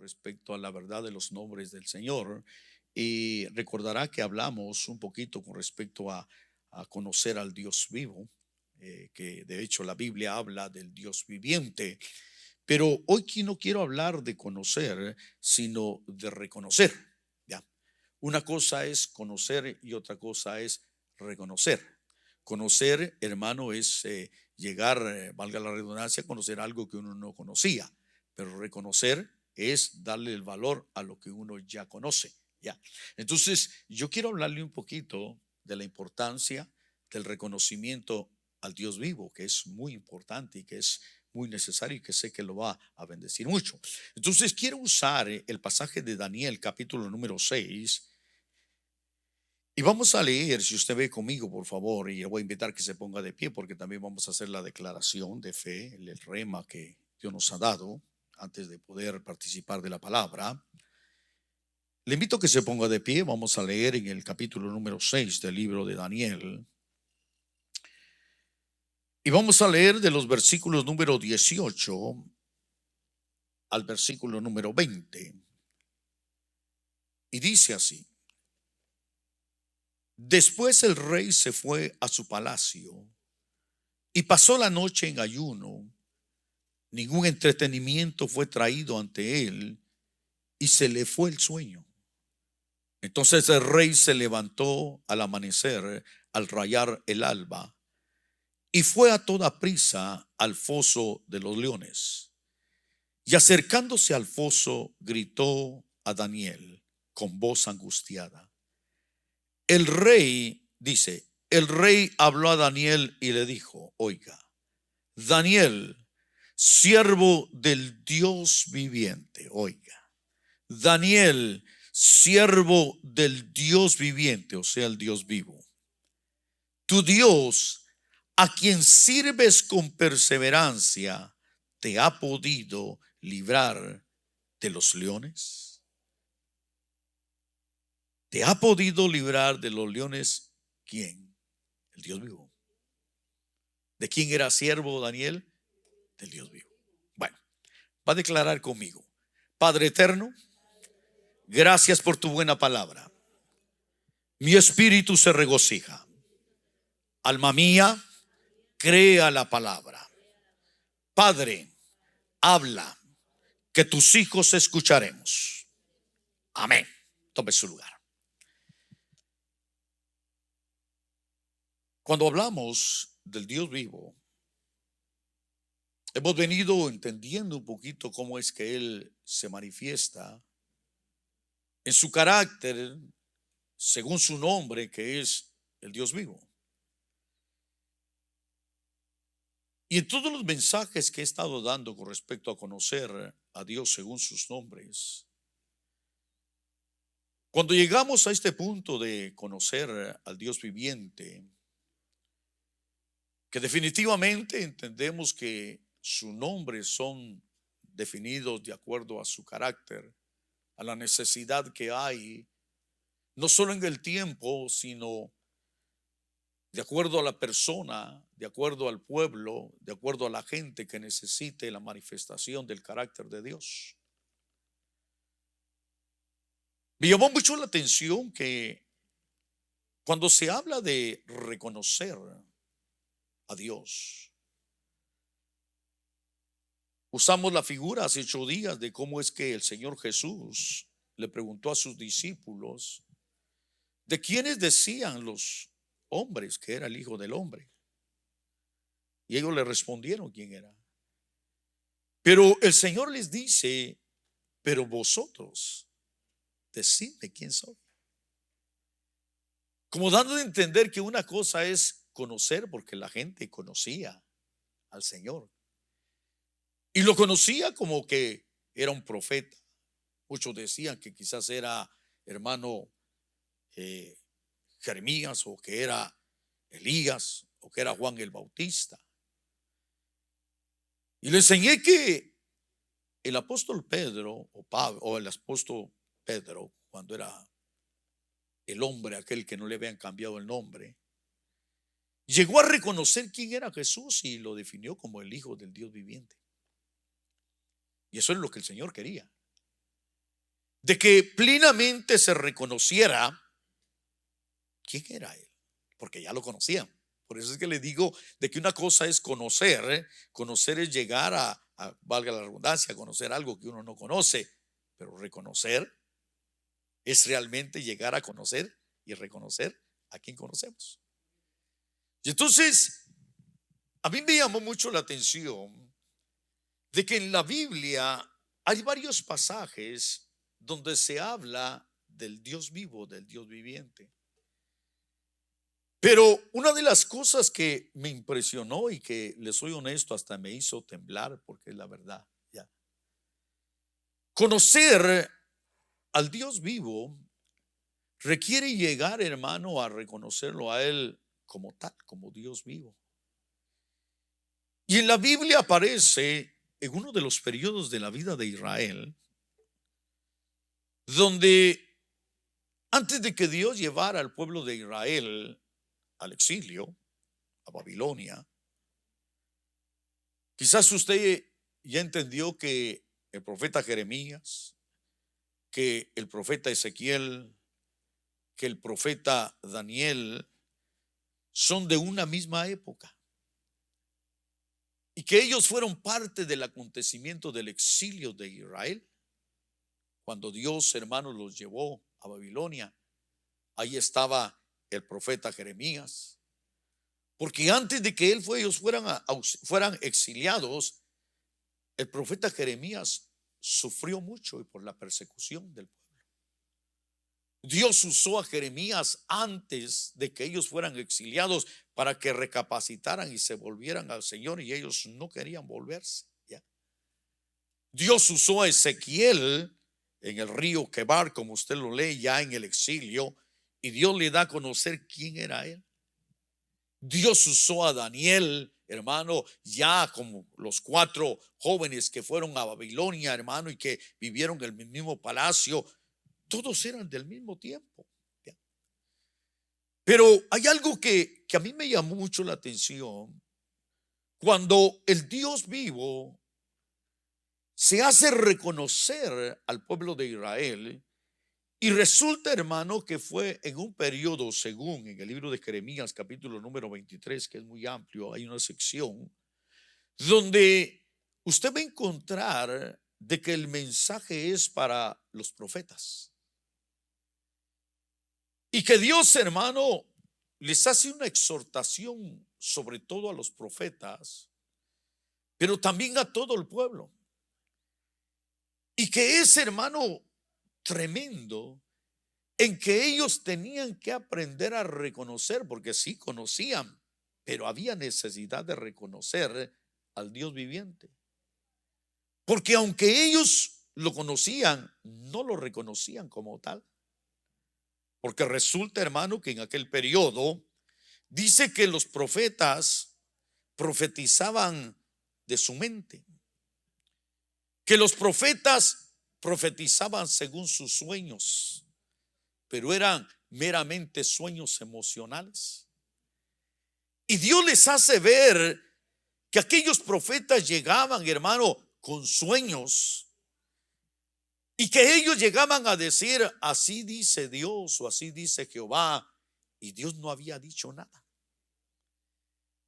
respecto a la verdad de los nombres del Señor. Y recordará que hablamos un poquito con respecto a conocer al Dios vivo, que de hecho la Biblia habla del Dios viviente. Pero hoy aquí no quiero hablar de conocer, sino de reconocer. ¿Ya? Una cosa es conocer y otra cosa es reconocer. Conocer, hermano, es llegar, valga la redundancia, a conocer algo que uno no conocía. Pero reconocer es darle el valor a lo que uno ya conoce. ¿Ya? Entonces, yo quiero hablarle un poquito de la importancia del reconocimiento al Dios vivo, que es muy importante y que es muy necesario y que sé que lo va a bendecir mucho. Entonces, quiero usar el pasaje de Daniel, capítulo número 6. Y vamos a leer, si usted ve conmigo, por favor, y le voy a invitar que se ponga de pie porque también vamos a hacer la declaración de fe, el rema que Dios nos ha dado antes de poder participar de la palabra. Le invito a que se ponga de pie, vamos a leer en el capítulo número 6 del libro de Daniel. Y vamos a leer de los versículos número 18 al versículo número 20. Y dice así: Después el rey se fue a su palacio y pasó la noche en ayuno. Ningún entretenimiento fue traído ante él y se le fue el sueño. Entonces el rey se levantó al amanecer, al rayar el alba, y fue a toda prisa al foso de los leones. Y acercándose al foso, gritó a Daniel con voz angustiada. El rey, dice, el rey habló a Daniel y le dijo: Oiga, Daniel, siervo del Dios viviente, oiga, Daniel, siervo del Dios viviente, o sea, el Dios vivo. Tu Dios, a quien sirves con perseverancia, ¿te ha podido librar de los leones? ¿Te ha podido librar de los leones? ¿Quién? El Dios vivo. ¿De quién era siervo Daniel? Del Dios vivo. Bueno, va a declarar conmigo: Padre eterno, gracias por tu buena palabra. Mi espíritu se regocija. Alma mía, crea la palabra. Padre, habla, que tus hijos escucharemos. Amén. Tome su lugar. Cuando hablamos del Dios vivo, hemos venido entendiendo un poquito cómo es que Él se manifiesta en su carácter, según su nombre, que es el Dios vivo. Y en todos los mensajes que he estado dando con respecto a conocer a Dios según sus nombres, cuando llegamos a este punto de conocer al Dios viviente, que definitivamente entendemos que sus nombres son definidos de acuerdo a su carácter, a la necesidad que hay, no solo en el tiempo, sino de acuerdo a la persona, de acuerdo al pueblo, de acuerdo a la gente que necesite la manifestación del carácter de Dios. Me llamó mucho la atención que cuando se habla de reconocer a Dios, usamos la figura hace 8 días de cómo es que el Señor Jesús le preguntó a sus discípulos de quiénes decían los hombres que era el Hijo del Hombre. Y ellos le respondieron quién era. Pero el Señor les dice: pero vosotros, decidme quién soy. Como dando a entender que una cosa es conocer, porque la gente conocía al Señor. Y lo conocía como que era un profeta. Muchos decían que quizás era hermano Jeremías, o que era Elías, o que era Juan el Bautista. Y le enseñé que el apóstol Pedro, o Pablo, o el apóstol Pedro, cuando era el hombre aquel que no le habían cambiado el nombre, llegó a reconocer quién era Jesús y lo definió como el Hijo del Dios viviente. Y eso es lo que el Señor quería. de que plenamente se reconociera quién era Él, porque ya lo conocían. Por eso es que le digo de que una cosa es conocer, conocer es llegar valga la redundancia, a conocer algo que uno no conoce, pero reconocer es realmente llegar a conocer y reconocer a quien conocemos. Y entonces, a mí me llamó mucho la atención de que en la Biblia hay varios pasajes donde se habla del Dios vivo, del Dios viviente. Pero una de las cosas que me impresionó y que, les soy honesto, hasta me hizo temblar, porque es la verdad, ya. Conocer al Dios vivo requiere llegar, hermano, a reconocerlo a Él como tal, como Dios vivo. Y en la Biblia aparece en uno de los periodos de la vida de Israel, donde antes de que Dios llevara al pueblo de Israel al exilio, a Babilonia, quizás usted ya entendió que el profeta Jeremías, que el profeta Ezequiel, que el profeta Daniel son de una misma época y que ellos fueron parte del acontecimiento del exilio de Israel. Cuando Dios, hermanos, los llevó a Babilonia, ahí estaba el profeta Jeremías, porque antes de que ellos fueran exiliados, el profeta Jeremías sufrió mucho y por la persecución del pueblo. Dios usó a Jeremías antes de que ellos fueran exiliados para que recapacitaran y se volvieran al Señor, y ellos no querían volverse, ¿ya? Dios usó a Ezequiel en el río Quebar, como usted lo lee, ya en el exilio, y Dios le da a conocer quién era él. Dios usó a Daniel, hermano, ya como los 4 jóvenes que fueron a Babilonia, hermano, y que vivieron en el mismo palacio. Todos eran del mismo tiempo, ¿ya? Pero hay algo que a mí me llamó mucho la atención. Cuando el Dios vivo se hace reconocer al pueblo de Israel, y resulta, hermano, que fue en un periodo, según en el libro de Jeremías, capítulo número 23, que es muy amplio, hay una sección donde usted va a encontrar de que el mensaje es para los profetas. Y que Dios, hermano, les hace una exhortación sobre todo a los profetas, pero también a todo el pueblo. Y que es, hermano, tremendo, en que ellos tenían que aprender a reconocer, porque sí conocían, pero había necesidad de reconocer al Dios viviente. Porque aunque ellos lo conocían, no lo reconocían como tal. Porque resulta, hermano, que en aquel periodo dice que los profetas profetizaban de su mente, que los profetas profetizaban según sus sueños, pero eran meramente sueños emocionales. Y Dios les hace ver que aquellos profetas llegaban, hermano, con sueños, y que ellos llegaban a decir: así dice Dios o así dice Jehová, y Dios no había dicho nada.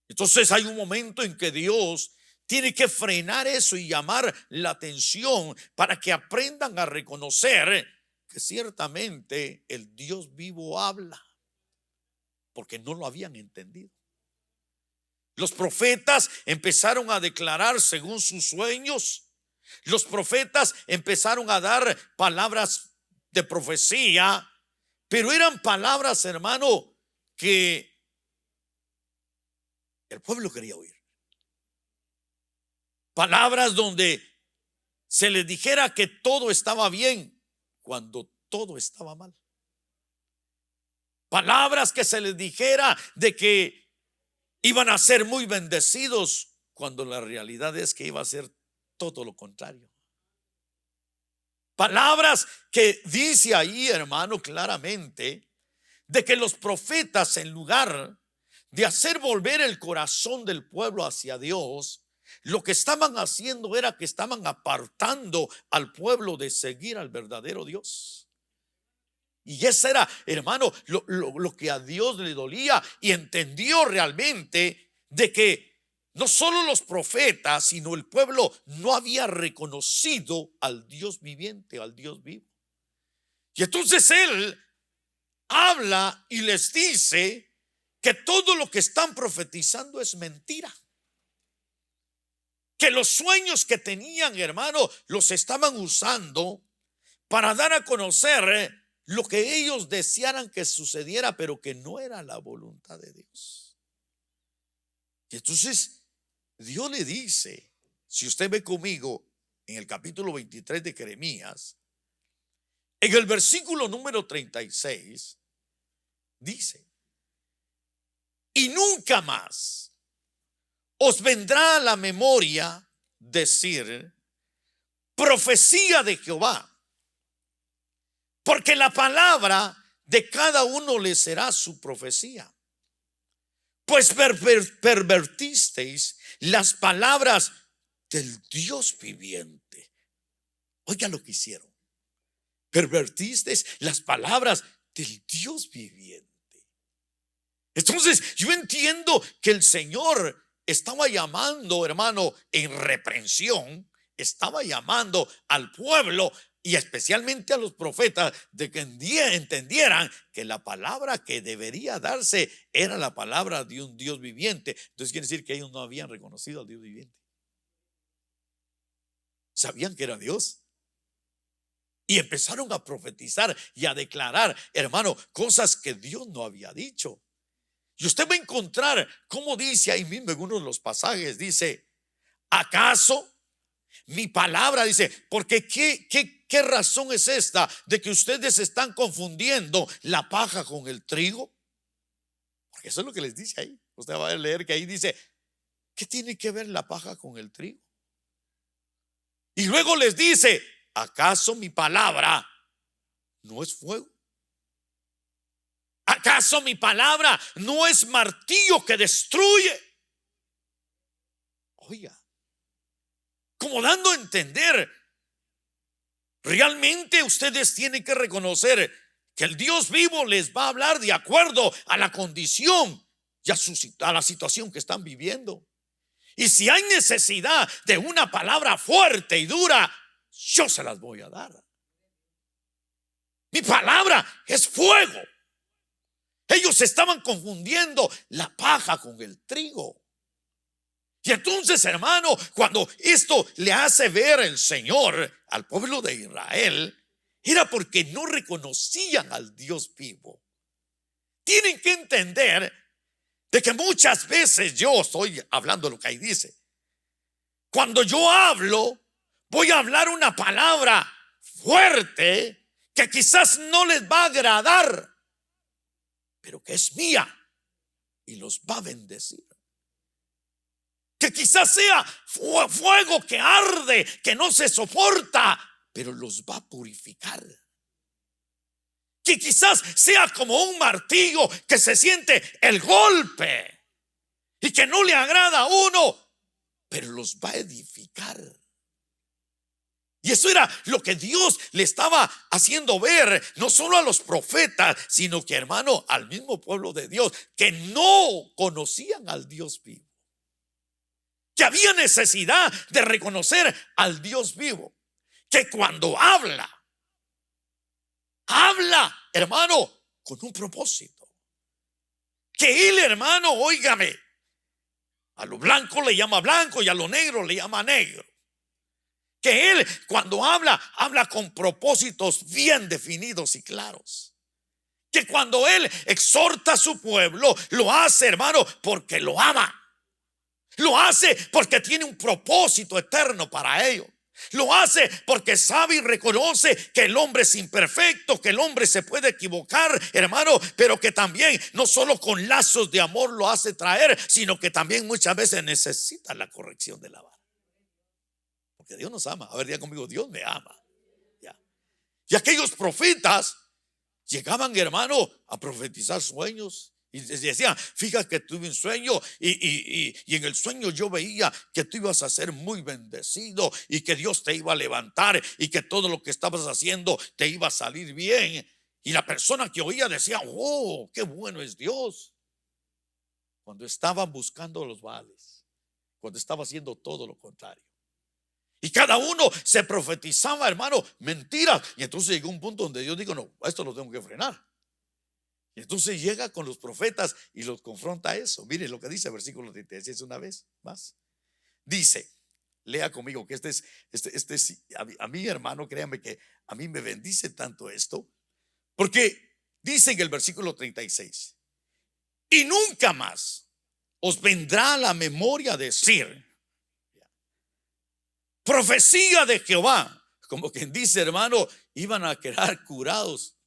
Entonces hay un momento en que Dios tiene que frenar eso y llamar la atención para que aprendan a reconocer que ciertamente el Dios vivo habla, porque no lo habían entendido. Los profetas empezaron a declarar según sus sueños. Los profetas empezaron a dar palabras de profecía, pero eran palabras, hermano, que el pueblo quería oír. Palabras donde se les dijera que todo estaba bien cuando todo estaba mal. Palabras que se les dijera de que iban a ser muy bendecidos cuando la realidad es que iba a ser todo lo contrario. Palabras que dice ahí, hermano, claramente de que los profetas, en lugar de hacer volver el corazón del pueblo hacia Dios, Lo que estaban haciendo era que estaban apartando al pueblo de seguir al verdadero Dios. Y ese era, hermano, lo que a Dios le dolía, y entendió realmente de que no solo los profetas, sino el pueblo no había reconocido al Dios viviente, al Dios vivo. Y entonces él habla y les dice que todo lo que están profetizando es mentira. Que los sueños que tenían, hermano, los estaban usando para dar a conocer lo que ellos desearan que sucediera, pero que no era la voluntad de Dios. Y entonces Dios le dice, si usted ve conmigo en el capítulo 23 de Jeremías, en el versículo número 36, dice: y nunca más os vendrá a la memoria decir profecía de Jehová, porque la palabra de cada uno le será su profecía. Pues pervertisteis las palabras del Dios viviente. Oiga lo que hicieron. Pervertisteis las palabras del Dios viviente. Entonces yo entiendo que el Señor estaba llamando, hermano, en reprensión, estaba llamando al pueblo y especialmente a los profetas de que entendieran que la palabra que debería darse era la palabra de un Dios viviente. Entonces quiere decir que ellos no habían reconocido al Dios viviente. Sabían que era Dios y empezaron a profetizar y a declarar, hermano, cosas que Dios no había dicho. Y usted va a encontrar cómo dice ahí mismo en uno de los pasajes, dice: ¿acaso mi palabra? Dice, porque ¿qué razón es esta de que ustedes están confundiendo la paja con el trigo? Porque eso es lo que les dice ahí. Usted va a leer que ahí dice, ¿qué tiene que ver la paja con el trigo? Y luego les dice, ¿acaso mi palabra no es fuego? ¿Acaso mi palabra no es martillo que destruye? Oiga, como dando a entender, realmente ustedes tienen que reconocer que el Dios vivo les va a hablar de acuerdo a la condición y a la situación que están viviendo. Y si hay necesidad de una palabra fuerte y dura, yo se las voy a dar. Mi palabra es fuego. Ellos estaban confundiendo la paja con el trigo. Y entonces, hermano, cuando esto le hace ver el Señor al pueblo de Israel, era porque no reconocían al Dios vivo. Tienen que entender de que muchas veces, yo estoy hablando lo que ahí dice, cuando yo hablo, voy a hablar una palabra fuerte que quizás no les va a agradar, pero que es mía y los va a bendecir. Que quizás sea fuego que arde, que no se soporta, pero los va a purificar. Que quizás sea como un martillo que se siente el golpe y que no le agrada a uno, pero los va a edificar. Y eso era lo que Dios le estaba haciendo ver, no solo a los profetas, sino que, hermano, al mismo pueblo de Dios, que no conocían al Dios vivo. Que había necesidad de reconocer al Dios vivo, que cuando habla, hermano, con un propósito. Que él, hermano, óigame, a lo blanco le llama blanco y a lo negro le llama negro. Que él, cuando habla con propósitos bien definidos y claros. Que cuando él exhorta a su pueblo, lo hace, hermano, porque lo ama. Lo hace porque tiene un propósito eterno para ellos. Lo hace porque sabe y reconoce que el hombre es imperfecto, que el hombre se puede equivocar, hermano, pero que también no solo con lazos de amor lo hace traer, sino que también muchas veces necesita la corrección de la vara. Porque Dios nos ama. A ver, diga conmigo, Dios me ama. Ya. Y aquellos profetas llegaban, hermano, a profetizar sueños Y decía, fíjate que tuve un sueño y en el sueño yo veía que tú ibas a ser muy bendecido y que Dios te iba a levantar y que todo lo que estabas haciendo te iba a salir bien. Y la persona que oía decía, oh, qué bueno es Dios. Cuando estaban buscando los Baales, cuando estaba haciendo todo lo contrario. Y cada uno se profetizaba, hermano, mentiras. Y entonces llegó un punto donde Dios dijo, no, esto lo tengo que frenar. Y entonces llega con los profetas y los confronta a eso. Mire lo que dice el versículo 36 una vez más. Dice, lea conmigo que a mí, hermano, créame que a mí me bendice tanto esto. Porque dice en el versículo 36, y nunca más os vendrá a la memoria decir profecía de Jehová. Como quien dice, hermano, iban a quedar curados.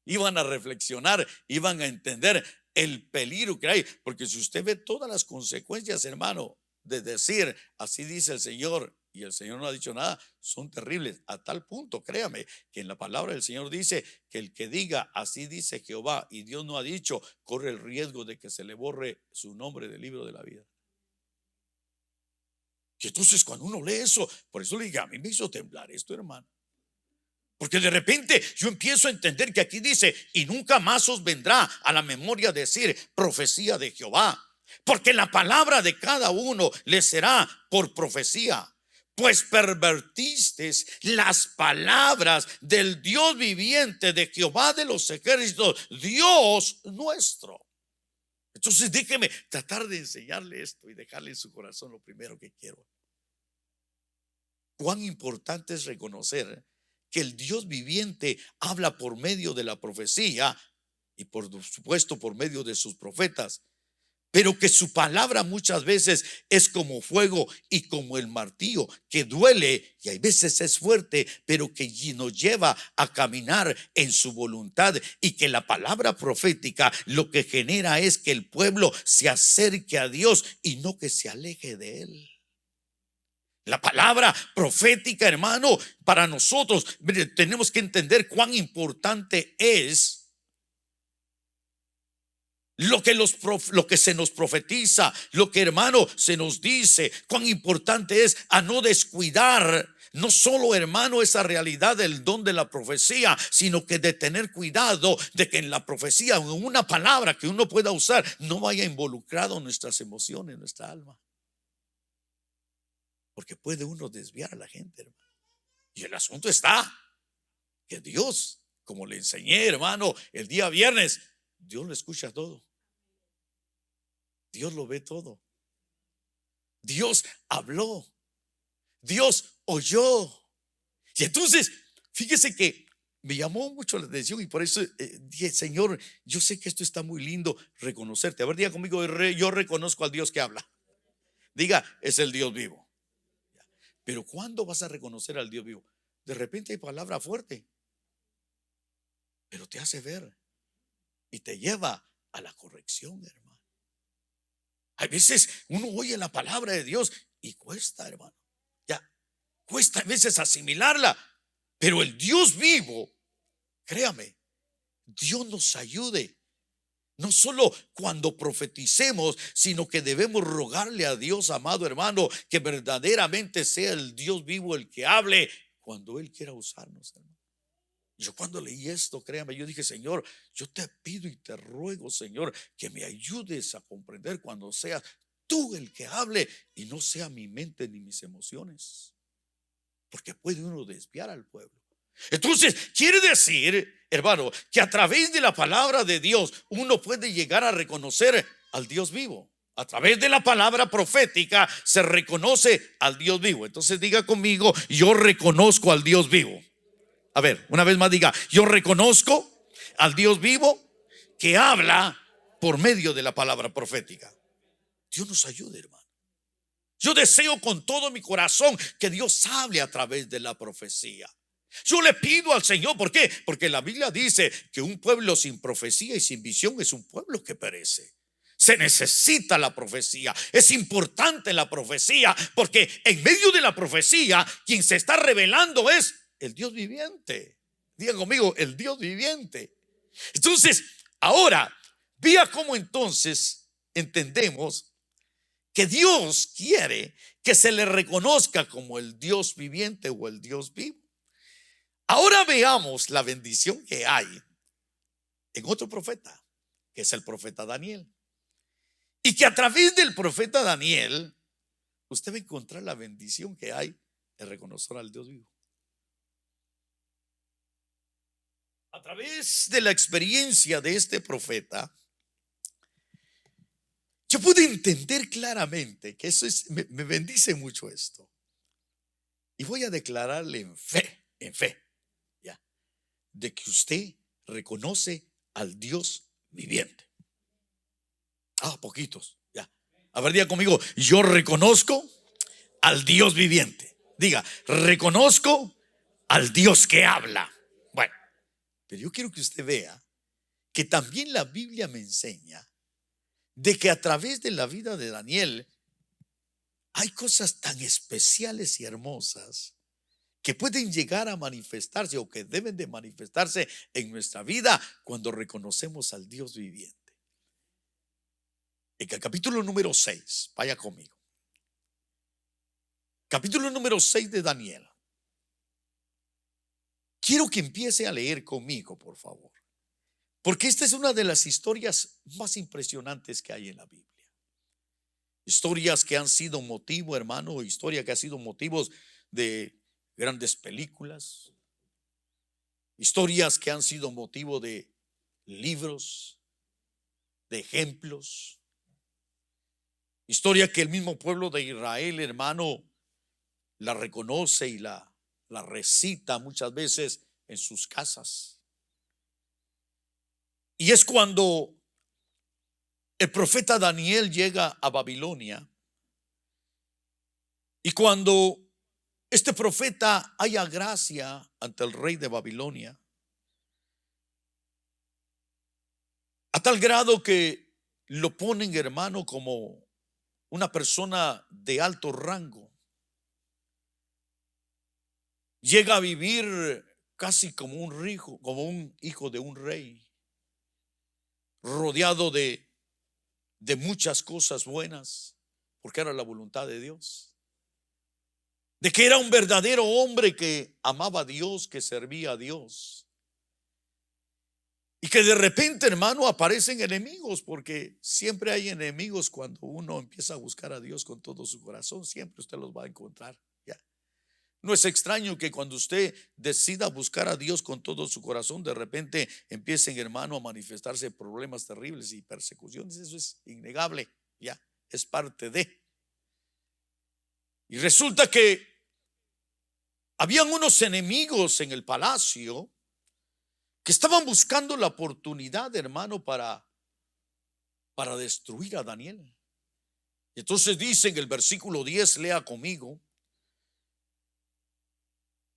Iban a reflexionar, iban a entender el peligro que hay. Porque si usted ve todas las consecuencias, hermano, de decir, así dice el Señor, y el Señor no ha dicho nada, son terribles. A tal punto, créame, que en la palabra del Señor dice que el que diga, así dice Jehová, y Dios no ha dicho, corre el riesgo de que se le borre su nombre del libro de la vida. Y entonces cuando uno lee eso, por eso le digo, a mí me hizo temblar esto, hermano. Porque de repente yo empiezo a entender que aquí dice, y nunca más os vendrá a la memoria decir profecía de Jehová, porque la palabra de cada uno le será por profecía, pues pervertisteis las palabras del Dios viviente, de Jehová de los ejércitos, Dios nuestro. Entonces déjeme tratar de enseñarle esto y dejarle en su corazón lo primero que quiero. Cuán importante es reconocer que el Dios viviente habla por medio de la profecía y por supuesto por medio de sus profetas, pero que su palabra muchas veces es como fuego y como el martillo, que duele y hay veces es fuerte, pero que nos lleva a caminar en su voluntad, y que la palabra profética lo que genera es que el pueblo se acerque a Dios y no que se aleje de él. La palabra profética, hermano, para nosotros tenemos que entender cuán importante es lo que se nos profetiza, lo que, hermano, se nos dice. Cuán importante es a no descuidar, no solo, hermano, esa realidad del don de la profecía, sino que de tener cuidado de que en la profecía, en una palabra que uno pueda usar, no vaya involucrado nuestras emociones, nuestra alma. Porque puede uno desviar a la gente, hermano. Y el asunto está que Dios, como le enseñé, hermano, el día viernes, Dios lo escucha todo. Dios lo ve todo. Dios habló. Dios oyó. Y entonces, fíjese que me llamó mucho la atención y por eso dije, Señor, yo sé que esto está muy lindo, reconocerte. A ver, diga conmigo, yo reconozco al Dios que habla. Diga, es el Dios vivo. Pero ¿cuándo vas a reconocer al Dios vivo? De repente hay palabra fuerte, pero te hace ver y te lleva a la corrección, hermano. Hay veces uno oye la palabra de Dios y cuesta, hermano. Ya, cuesta a veces asimilarla. Pero el Dios vivo, créame, Dios nos ayude. No solo cuando profeticemos, sino que debemos rogarle a Dios, amado hermano, que verdaderamente sea el Dios vivo el que hable cuando Él quiera usarnos, hermano. Yo cuando leí esto, créame, yo dije, Señor, yo te pido y te ruego, Señor, que me ayudes a comprender cuando seas tú el que hable y no sea mi mente ni mis emociones, porque puede uno desviar al pueblo. Entonces quiere decir, hermano, que a través de la palabra de Dios uno puede llegar a reconocer al Dios vivo. A través de la palabra profética se reconoce al Dios vivo. Entonces diga conmigo, yo reconozco al Dios vivo. A ver, una vez más diga, yo reconozco al Dios vivo que habla por medio de la palabra profética. Dios nos ayude, hermano. Yo deseo con todo mi corazón que Dios hable a través de la profecía. Yo le pido al Señor, ¿por qué? Porque la Biblia dice que un pueblo sin profecía y sin visión es un pueblo que perece. Se necesita la profecía, es importante la profecía, porque en medio de la profecía quien se está revelando es el Dios viviente. Digan conmigo, el Dios viviente. Entonces, ahora, Vea cómo entonces entendemos que Dios quiere que se le reconozca como el Dios viviente o el Dios vivo. Ahora veamos la bendición que hay en otro profeta, que es el profeta Daniel. Y que a través del profeta Daniel, usted va a encontrar la bendición que hay en reconocer al Dios vivo. A través de la experiencia de este profeta, yo pude entender claramente que eso es, me bendice mucho esto. Y voy a declararle en fe, ya, de que usted reconoce al Dios viviente. Poquitos, ya. A ver, diga conmigo, yo reconozco al Dios viviente. Diga, reconozco al Dios que habla. Bueno, pero yo quiero que usted vea que también la Biblia me enseña de que a través de la vida de Daniel hay cosas tan especiales y hermosas que pueden llegar a manifestarse o que deben de manifestarse en nuestra vida cuando reconocemos al Dios viviente. En el capítulo número 6, vaya conmigo. Capítulo número 6 de Daniel. Quiero que empiece a leer conmigo, por favor, porque esta es una de las historias más impresionantes que hay en la Biblia. Historias que han sido motivo, hermano, historia que ha sido motivos de grandes películas, historias que han sido motivo de libros, de ejemplos, historia que el mismo pueblo de Israel, hermano, la reconoce y la recita muchas veces en sus casas. Y es cuando el profeta Daniel llega a Babilonia, y cuando este profeta halla gracia ante el rey de Babilonia, a tal grado que lo ponen, hermano, como una persona de alto rango. Llega a vivir casi como un hijo de un rey, rodeado de muchas cosas buenas, porque era la voluntad de Dios. De que era un verdadero hombre que amaba a Dios, que servía a Dios. Y que de repente, hermano, aparecen enemigos, porque siempre hay enemigos cuando uno empieza a buscar a Dios con todo su corazón. Siempre usted los va a encontrar. Ya. No es extraño que cuando usted decida buscar a Dios con todo su corazón, de repente empiecen, hermano, a manifestarse problemas terribles y persecuciones. Eso es innegable, ya, es parte de. Y resulta que habían unos enemigos en el palacio que estaban buscando la oportunidad, hermano, para destruir a Daniel. Entonces dice en el versículo 10, lea conmigo.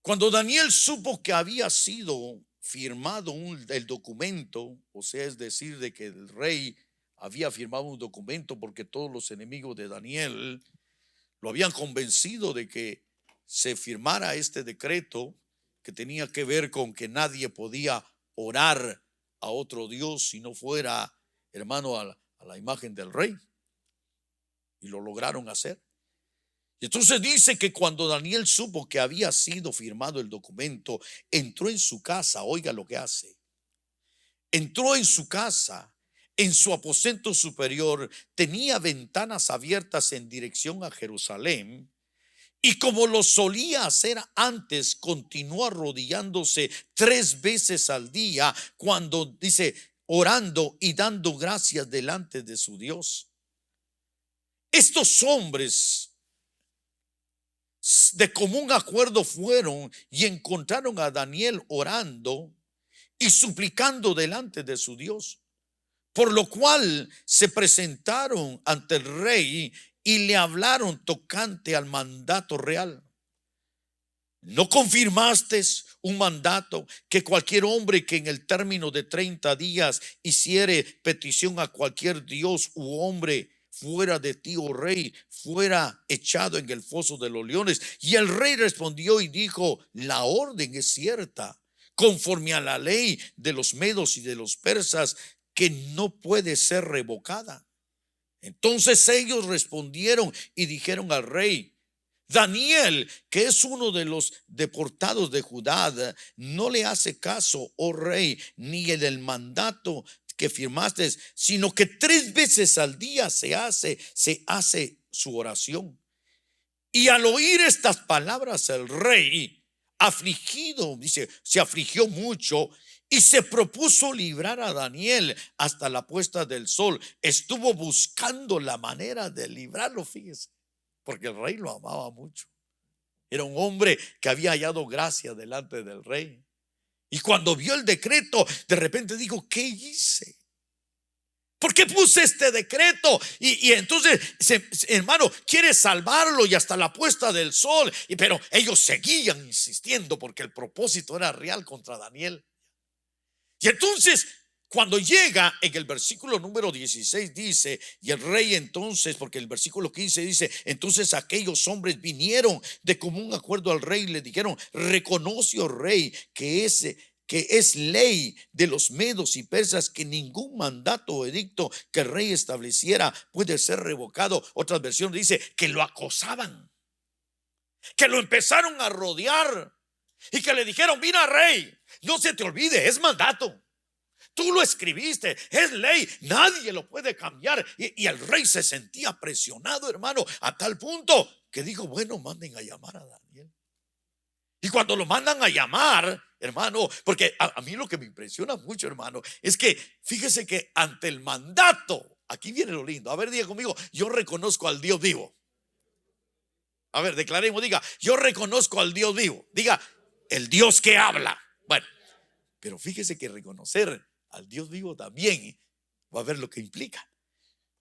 Cuando Daniel supo que había sido firmado el documento, o sea, es decir, de que el rey había firmado un documento porque todos los enemigos de Daniel lo habían convencido de que se firmara este decreto que tenía que ver con que nadie podía orar a otro Dios si no fuera, hermano, a la imagen del rey. Y lo lograron hacer. Y entonces dice que cuando Daniel supo que había sido firmado el documento, entró en su casa. Oiga lo que hace. Entró en su casa, en su aposento superior, tenía ventanas abiertas en dirección a Jerusalén. Y como lo solía hacer antes, continuó arrodillándose 3 veces al día, cuando dice, orando y dando gracias delante de su Dios. Estos hombres de común acuerdo fueron y encontraron a Daniel orando y suplicando delante de su Dios, por lo cual se presentaron ante el rey y le hablaron tocante al mandato real. ¿No confirmaste un mandato que cualquier hombre que en el término de 30 días hiciere petición a cualquier Dios u hombre fuera de ti, oh rey, fuera echado en el foso de los leones? Y el rey respondió y dijo, la orden es cierta, conforme a la ley de los medos y de los persas, que no puede ser revocada. Entonces ellos respondieron y dijeron al rey: Daniel, que es uno de los deportados de Judá, no le hace caso, oh rey, ni el del mandato que firmaste, sino que 3 veces al día se hace su oración. Y al oír estas palabras, el rey, afligido, dice, se afligió mucho y se propuso librar a Daniel hasta la puesta del sol. Estuvo buscando la manera de librarlo, fíjese, porque el rey lo amaba mucho. Era un hombre que había hallado gracia delante del rey. Y cuando vio el decreto, de repente dijo: ¿qué hice? ¿Por qué puse este decreto? Y entonces, hermano, quiere salvarlo y hasta la puesta del sol. Pero ellos seguían insistiendo porque el propósito era real contra Daniel. Y entonces, cuando llega en el versículo número 16 dice, y el rey entonces, porque el versículo 15 dice, entonces aquellos hombres vinieron de común acuerdo al rey y le dijeron: reconoce, oh rey, que es ley de los medos y persas que ningún mandato o edicto que el rey estableciera puede ser revocado. Otras versiones dice que lo acosaban, que lo empezaron a rodear y que le dijeron: mira, rey, no se te olvide, es mandato, tú lo escribiste, es ley, nadie lo puede cambiar. Y el rey se sentía presionado, hermano, a tal punto que dijo: bueno, manden a llamar a Daniel. Y cuando lo mandan a llamar, hermano, porque a mí lo que me impresiona mucho, hermano, es que fíjese que ante el mandato, aquí viene lo lindo. A ver, diga conmigo: yo reconozco al Dios vivo. A ver, declaremos, diga: yo reconozco al Dios vivo. Diga: el Dios que habla. Bueno, pero fíjese que reconocer al Dios vivo también va a ver lo que implica.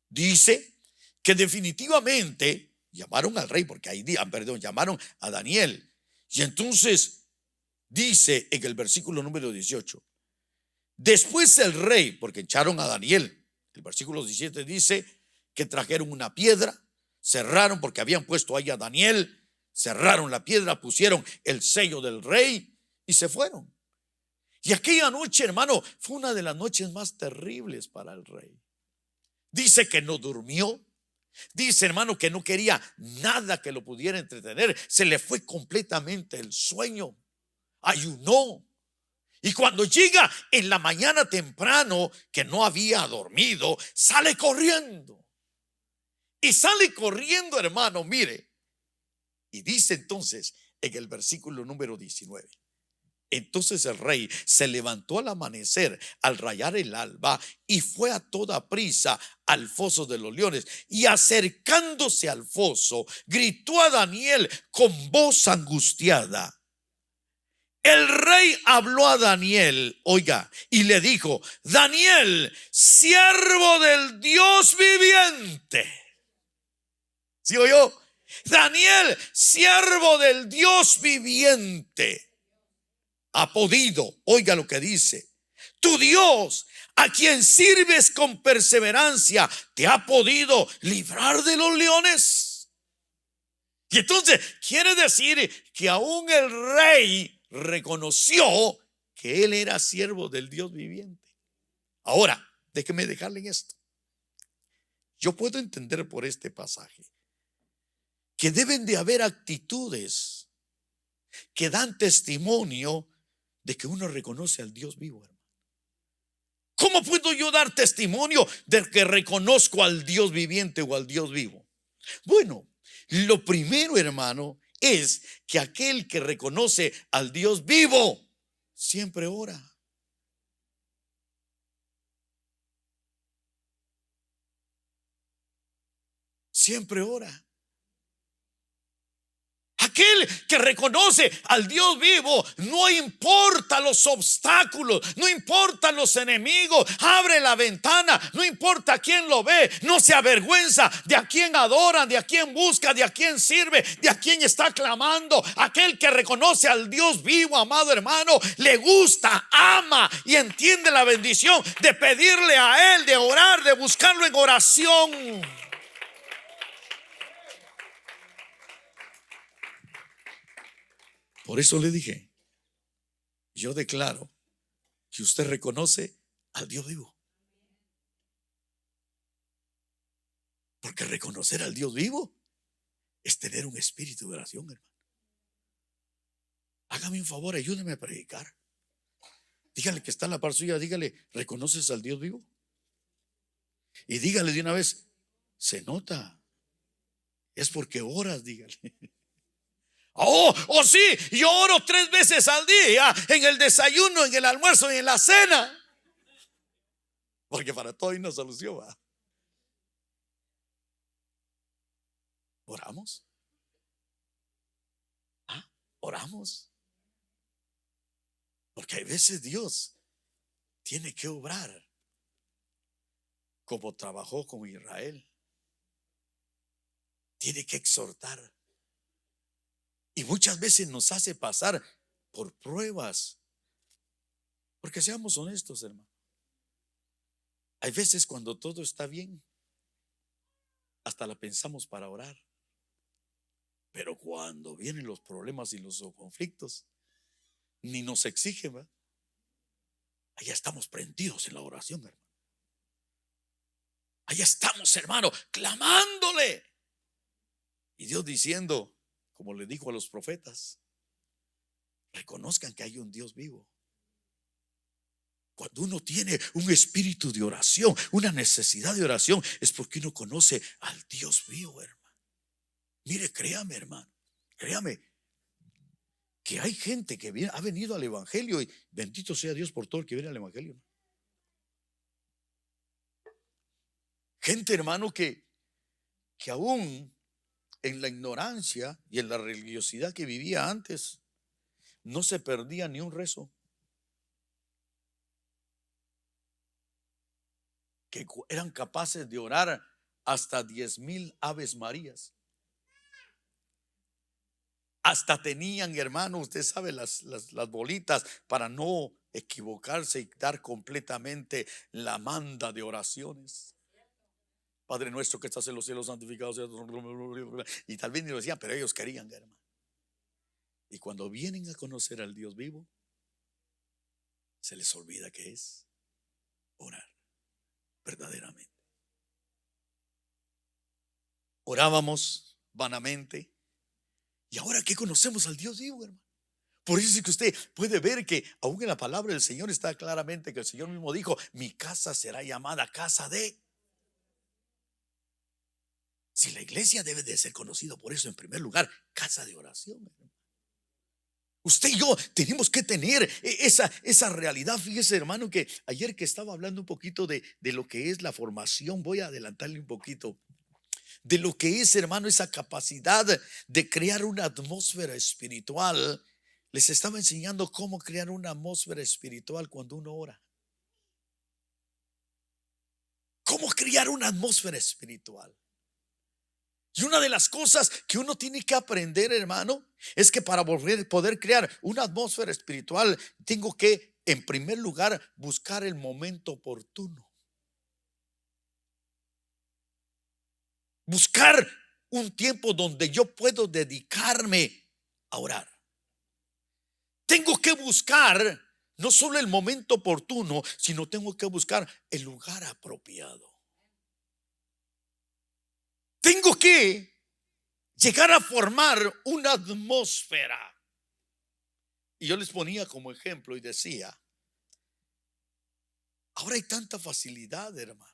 Dice que definitivamente llamaron al rey, porque ahí, llamaron a Daniel. Y entonces dice en el versículo número 18: después el rey, porque echaron a Daniel, el versículo 17 dice que trajeron una piedra, cerraron, porque habían puesto ahí a Daniel, cerraron la piedra, pusieron el sello del rey y se fueron. Y aquella noche, hermano, fue una de las noches más terribles para el rey. Dice que no durmió. Dice, hermano, que no quería nada que lo pudiera entretener. Se le fue completamente el sueño. Ayunó. Y cuando llega en la mañana temprano, que no había dormido, sale corriendo. Y sale corriendo, hermano, mire. Y dice entonces en el versículo número 19: entonces el rey se levantó al amanecer, al rayar el alba, y fue a toda prisa al foso de los leones. Y acercándose al foso, gritó a Daniel con voz angustiada. El rey habló a Daniel, oiga, y le dijo: Daniel, siervo del Dios viviente. ¿Sí oyó? Daniel, siervo del Dios viviente, ha podido, oiga lo que dice, tu Dios, a quien sirves con perseverancia, te ha podido librar de los leones. Y entonces quiere decir que aún el rey reconoció que él era siervo del Dios viviente. Ahora, déjeme dejarle en esto. Yo puedo entender por este pasaje que deben de haber actitudes que dan testimonio de que uno reconoce al Dios vivo, hermano. ¿Cómo puedo yo dar testimonio de que reconozco al Dios viviente o al Dios vivo? Bueno, lo primero, hermano, es que aquel que reconoce al Dios vivo siempre ora. Siempre ora. Aquel que reconoce al Dios vivo, no importa los obstáculos, no importa los enemigos, abre la ventana, no importa quién lo ve, no se avergüenza de a quién adora, de a quién busca, de a quién sirve, de a quién está clamando. Aquel que reconoce al Dios vivo, amado hermano, le gusta, ama y entiende la bendición de pedirle a Él, de orar, de buscarlo en oración. Por eso le dije, yo declaro que usted reconoce al Dios vivo. Porque reconocer al Dios vivo es tener un espíritu de oración, hermano. Hágame un favor, ayúdeme a predicar. Dígale que está en la par suya, dígale, ¿reconoces al Dios vivo? Y dígale de una vez, se nota, es porque oras, dígale. Oh, sí, yo oro 3 veces al día, en el desayuno, en el almuerzo y en la cena. Porque para todo hay una solución, ¿va? ¿Oramos? ¿Oramos? Porque hay veces Dios tiene que obrar como trabajó con Israel. Tiene que exhortar. Y muchas veces nos hace pasar por pruebas. Porque seamos honestos, hermano. Hay veces cuando todo está bien, hasta la pensamos para orar. Pero cuando vienen los problemas y los conflictos, ni nos exigen, ¿verdad? Allá estamos prendidos en la oración, hermano. Allá estamos, hermano, clamándole. Y Dios diciendo, como le dijo a los profetas, reconozcan que hay un Dios vivo. Cuando uno tiene un espíritu de oración, una necesidad de oración, es porque uno conoce al Dios vivo, hermano. Mire, créame, hermano, créame, que hay gente que ha venido al evangelio, y bendito sea Dios por todo el que viene al evangelio. Gente, hermano, que aún en la ignorancia y en la religiosidad que vivía antes, no se perdía ni un rezo. Que eran capaces de orar hasta 10,000 Aves Marías. Hasta tenían, hermano, usted sabe, las bolitas para no equivocarse y dar completamente la manda de oraciones. Padre nuestro que estás en los cielos, santificado sea tu nombre. Y tal vez ni lo decían, pero ellos querían, hermano. Y cuando vienen a conocer al Dios vivo, se les olvida que es orar verdaderamente. Orábamos vanamente, y ahora que conocemos al Dios vivo, hermano. Por eso es que usted puede ver que aún en la palabra del Señor está claramente que el Señor mismo dijo: mi casa será llamada casa de. Si la iglesia debe de ser conocido por eso, en primer lugar, casa de oración, hermano. Usted y yo tenemos que tener esa realidad. Fíjese, hermano, que ayer que estaba hablando un poquito de lo que es la formación, voy a adelantarle un poquito de lo que es, hermano, esa capacidad de crear una atmósfera espiritual. Les estaba enseñando cómo crear una atmósfera espiritual cuando uno ora. Cómo crear una atmósfera espiritual. Y una de las cosas que uno tiene que aprender, hermano, es que para poder crear una atmósfera espiritual, tengo que, en primer lugar, buscar el momento oportuno. Buscar un tiempo donde yo puedo dedicarme a orar. Tengo que buscar no solo el momento oportuno, sino tengo que buscar el lugar apropiado. Tengo que llegar a formar una atmósfera. Y yo les ponía como ejemplo y decía: ahora hay tanta facilidad, hermano,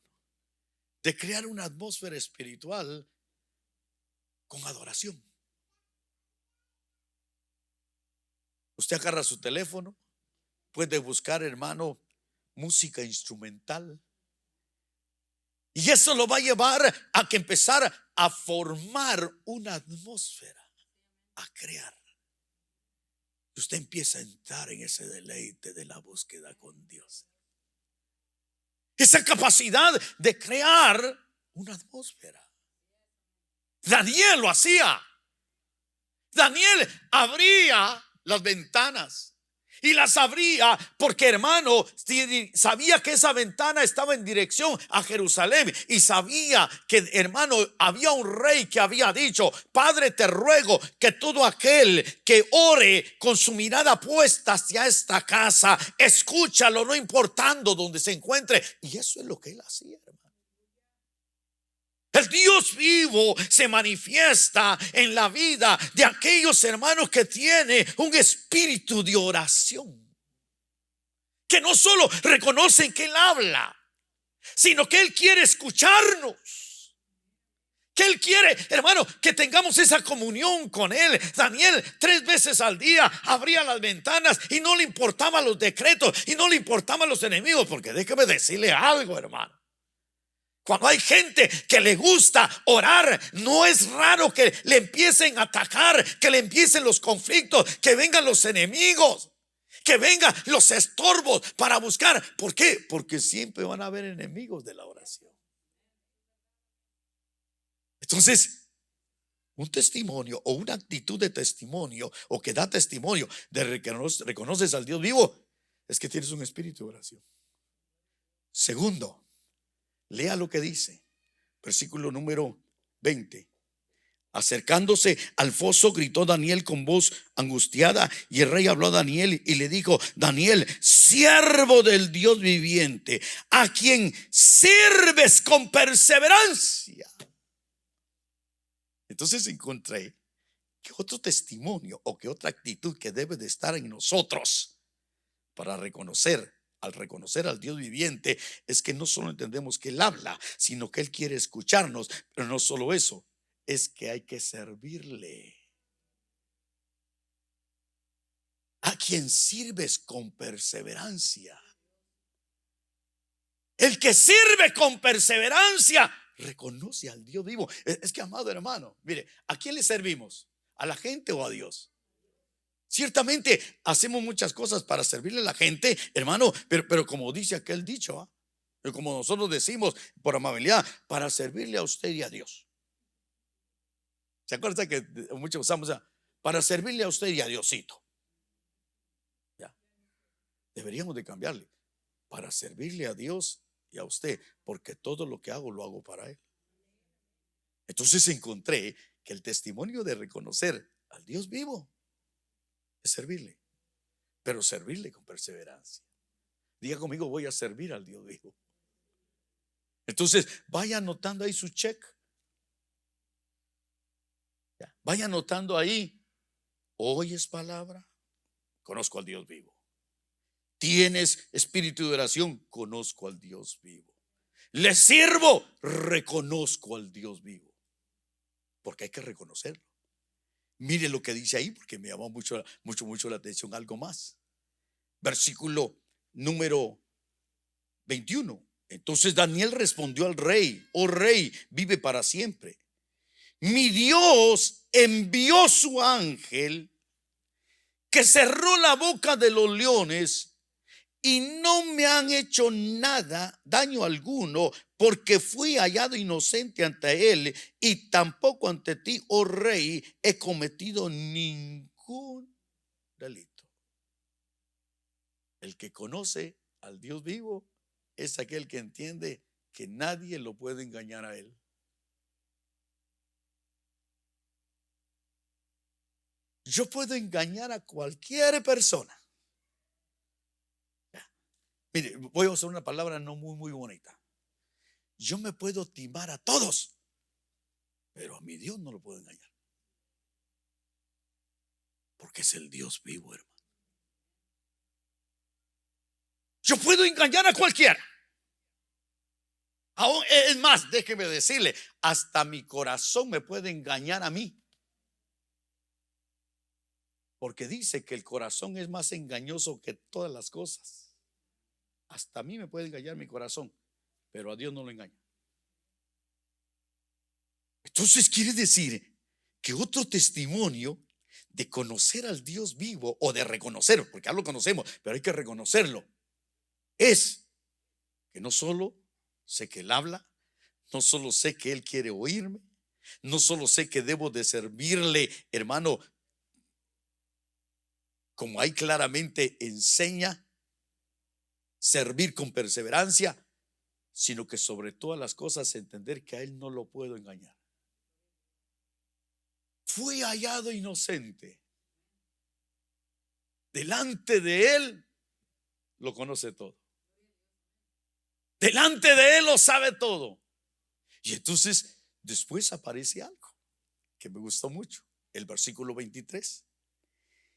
de crear una atmósfera espiritual con adoración. Usted agarra su teléfono, puede buscar, hermano, música instrumental, y eso lo va a llevar a que empezar a formar una atmósfera, a crear. Y usted empieza a entrar en ese deleite de la búsqueda con Dios. Esa capacidad de crear una atmósfera. Daniel lo hacía. Daniel abría las ventanas. Y las abría porque, hermano, sabía que esa ventana estaba en dirección a Jerusalén. Y sabía que, hermano, había un rey que había dicho: Padre, te ruego que todo aquel que ore con su mirada puesta hacia esta casa, escúchalo, no importando donde se encuentre. Y eso es lo que él hacía, hermano. Él Dios vivo se manifiesta en la vida de aquellos hermanos que tienen un espíritu de oración, que no solo reconocen que Él habla, sino que Él quiere escucharnos. Que Él quiere, hermano, que tengamos esa comunión con Él. Daniel 3 veces al día abría las ventanas y no le importaban los decretos y no le importaban los enemigos. Porque déjeme decirle algo, hermano. Cuando hay gente que le gusta orar, no es raro que le empiecen a atacar, que le empiecen los conflictos, que vengan los enemigos, que vengan los estorbos para buscar. ¿Por qué? Porque siempre van a haber enemigos de la oración. Entonces, un testimonio o una actitud de testimonio, o que da testimonio de que reconoces al Dios vivo, es que tienes un espíritu de oración. Segundo, lea lo que dice, versículo número 20. Acercándose al foso, gritó Daniel con voz angustiada, y el rey habló a Daniel y le dijo: Daniel, siervo del Dios viviente, a quien sirves con perseverancia. Entonces encontré que otro testimonio o que otra actitud que debe de estar en nosotros para reconocer, al reconocer al Dios viviente, es que no solo entendemos que Él habla, sino que Él quiere escucharnos. Pero no solo eso, es que hay que servirle. A quien sirves con perseverancia. El que sirve con perseverancia reconoce al Dios vivo. Es que, amado hermano, mire, ¿a quién le servimos? ¿A la gente o a Dios? Ciertamente hacemos muchas cosas para servirle a la gente, hermano, pero como dice aquel dicho, como nosotros decimos por amabilidad, para servirle a usted y a Dios. ¿Se acuerdan que muchos usamos para servirle a usted y a Diosito? Ya. Deberíamos de cambiarle, para servirle a Dios y a usted, porque todo lo que hago lo hago para Él. Entonces encontré que el testimonio de reconocer al Dios vivo es servirle, pero servirle con perseverancia. Diga conmigo: voy a servir al Dios vivo. Entonces vaya anotando ahí su check. Vaya anotando ahí: oyes palabra, conozco al Dios vivo. Tienes espíritu de oración, conozco al Dios vivo. Le sirvo, reconozco al Dios vivo. Porque hay que reconocerlo. Mire lo que dice ahí, porque me llamó mucho la atención algo más. Versículo número 21. Entonces Daniel respondió al rey: oh rey, vive para siempre. Mi Dios envió su ángel, que cerró la boca de los leones, y no me han hecho nada, daño alguno, porque fui hallado inocente ante él, y tampoco ante ti, oh rey, he cometido ningún delito. El que conoce al Dios vivo es aquel que entiende que nadie lo puede engañar a él. Yo puedo engañar a cualquier persona. Mire, voy a usar una palabra no muy bonita. Yo me puedo timar a todos, pero a mi Dios no lo puedo engañar, porque es el Dios vivo, hermano. Yo puedo engañar a cualquiera. Aún, es más, déjeme decirle, hasta mi corazón me puede engañar a mí. Porque dice que el corazón es más engañoso que todas las cosas. Hasta a mí me puede engañar mi corazón, pero a Dios no lo engaña. Entonces quiere decir que otro testimonio de conocer al Dios vivo, o de reconocerlo, porque ya lo conocemos, pero hay que reconocerlo, es que no solo sé que Él habla, no solo sé que Él quiere oírme, no solo sé que debo de servirle, hermano, como ahí claramente enseña, servir con perseverancia, sino que sobre todas las cosas entender que a Él no lo puedo engañar. Fui hallado inocente. Delante de Él lo conoce todo. Delante de Él lo sabe todo. Y entonces Después aparece algo que me gustó mucho, el versículo 23.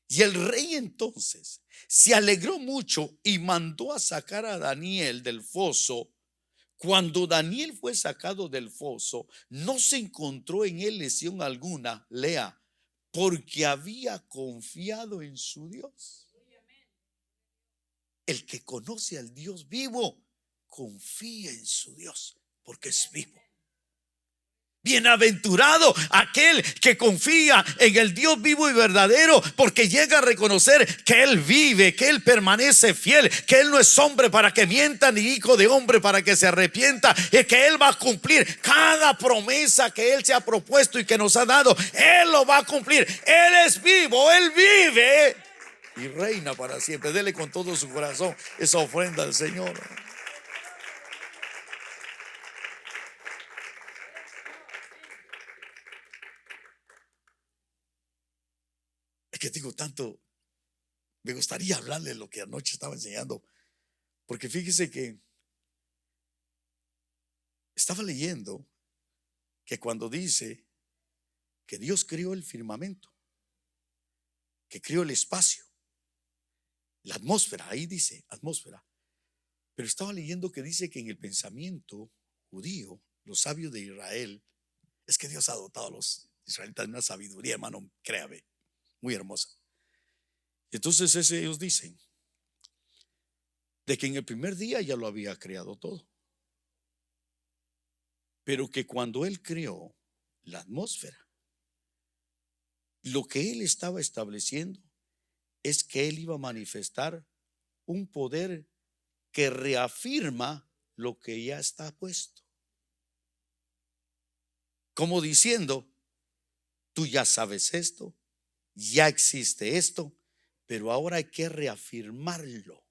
Y el rey entonces se alegró mucho y mandó a sacar a Daniel del foso. Cuando Daniel fue sacado del foso, no se encontró en él lesión alguna, lea, porque había confiado en su Dios. El que conoce al Dios vivo, confía en su Dios, porque es vivo. Bienaventurado aquel que confía en el Dios vivo y verdadero, porque llega a reconocer que Él vive, que Él permanece fiel, que Él no es hombre para que mienta, ni hijo de hombre para que se arrepienta, y que Él va a cumplir cada promesa que Él se ha propuesto y que nos ha dado. Él lo va a cumplir. Él es vivo, Él vive y reina para siempre. Dele con todo su corazón esa ofrenda al Señor. Es que digo tanto, me gustaría hablarle de lo que anoche estaba enseñando, porque fíjese que estaba leyendo que cuando dice que Dios creó el firmamento, que creó el espacio, la atmósfera, ahí dice atmósfera, pero estaba leyendo que dice que en el pensamiento judío, los sabios de Israel, es que Dios ha dotado a los israelitas de una sabiduría, hermano, créame, muy hermosa. Entonces ellos dicen de que en el primer día ya lo había creado todo, pero que cuando Él creó la atmósfera, lo que Él estaba estableciendo es que Él iba a manifestar un poder que reafirma lo que ya está puesto, como diciendo, tú ya sabes esto, ya existe esto, pero ahora hay que reafirmarlo.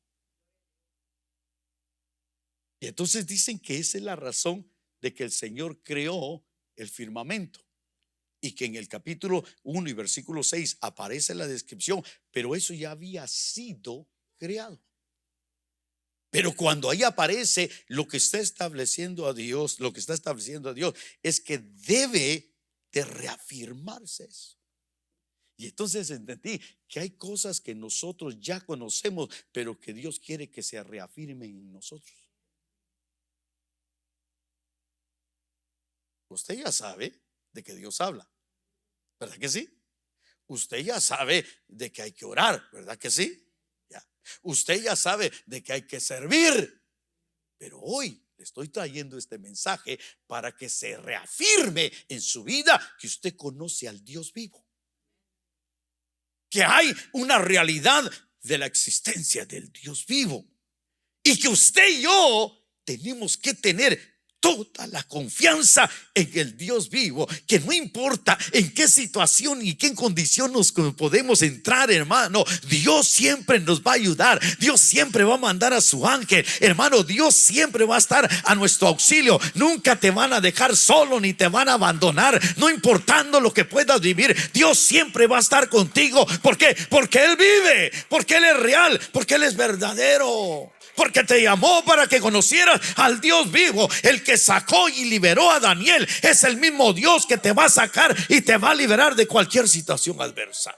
Y entonces dicen que esa es la razón de que el Señor creó el firmamento, y que en el capítulo 1 y versículo 6 aparece la descripción, pero eso ya había sido creado. Pero cuando ahí aparece lo que está estableciendo a Dios, lo que está estableciendo a Dios es que debe de reafirmarse eso. Y entonces entendí que hay cosas que nosotros ya conocemos, pero que Dios quiere que se reafirmen en nosotros. Usted ya sabe de que Dios habla, ¿verdad que sí? Usted ya sabe de que hay que orar, ¿verdad que sí? Ya. Usted ya sabe de que hay que servir. Pero hoy le estoy trayendo este mensaje para que se reafirme en su vida que usted conoce al Dios vivo, que hay una realidad de la existencia del Dios vivo, y que usted y yo tenemos que tener toda la confianza en el Dios vivo, que no importa en qué situación y qué condición nos podemos entrar, hermano, Dios siempre nos va a ayudar. Dios siempre va a mandar a su ángel, hermano. Dios siempre va a estar a nuestro auxilio. Nunca te van a dejar solo ni te van a abandonar, no importando lo que puedas vivir. Dios siempre va a estar contigo. ¿Por qué? Porque Él vive, porque Él es real, porque Él es verdadero, porque te llamó para que conocieras al Dios vivo. El que sacó y liberó a Daniel es el mismo Dios que te va a sacar y te va a liberar de cualquier situación adversa.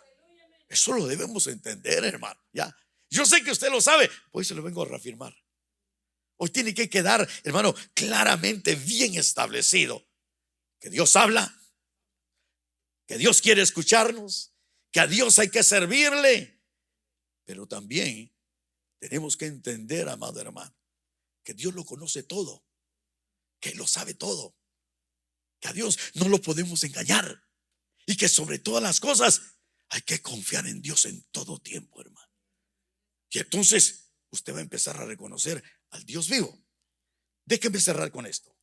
Eso lo debemos entender, hermano. Ya, yo sé que usted lo sabe, pues se lo vengo a reafirmar. Hoy tiene que quedar, hermano, claramente bien establecido que Dios habla, que Dios quiere escucharnos, que a Dios hay que servirle, pero también tenemos que entender, amado hermano, que Dios lo conoce todo, que Él lo sabe todo, que a Dios no lo podemos engañar, y que sobre todas las cosas hay que confiar en Dios en todo tiempo, hermano. Y entonces usted va a empezar a reconocer al Dios vivo. Déjeme cerrar con esto.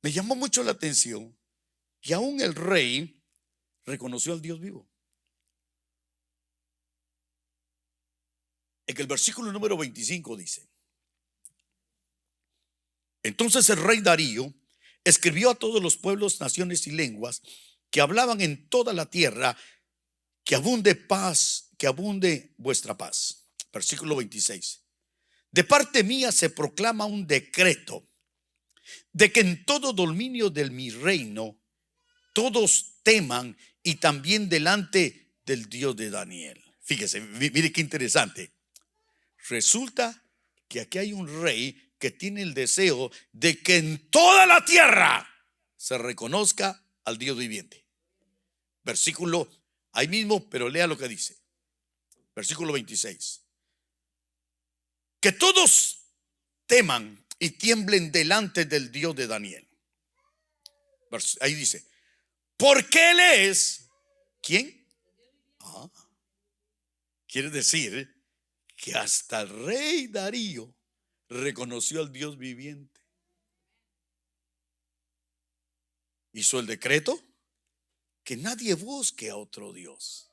Me llamó mucho la atención que aún el rey reconoció al Dios vivo. En el versículo número 25 dice: entonces el rey Darío escribió a todos los pueblos, naciones y lenguas que hablaban en toda la tierra, que abunde paz, que abunde vuestra paz. Versículo 26: de parte mía se proclama un decreto de que en todo dominio de mi reino todos teman, y también delante del Dios de Daniel. Fíjese, mire qué interesante. Resulta que aquí hay un rey que tiene el deseo de que en toda la tierra se reconozca al Dios viviente. Versículo ahí mismo, pero lea lo que dice. Versículo 26. Que todos teman y tiemblen delante del Dios de Daniel. Ahí dice, porque Él es, ¿quién? Quiere decir que hasta el rey Darío reconoció al Dios viviente. Hizo el decreto que nadie busque a otro Dios.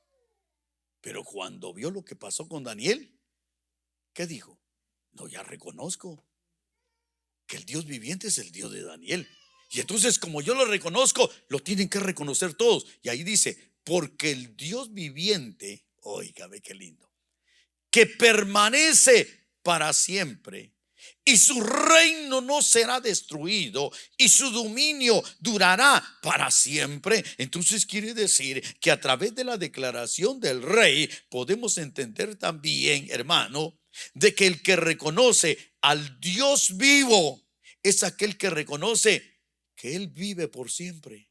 Pero cuando vio lo que pasó con Daniel, ¿qué dijo? No, ya reconozco que el Dios viviente es el Dios de Daniel. Y entonces, como yo lo reconozco, lo tienen que reconocer todos. Y ahí dice, porque el Dios viviente, óigame qué lindo, que permanece para siempre, y su reino no será destruido, y su dominio durará para siempre. Entonces quiere decir que a través de la declaración del rey podemos entender también, hermano, de que el que reconoce al Dios vivo es aquel que reconoce que Él vive por siempre,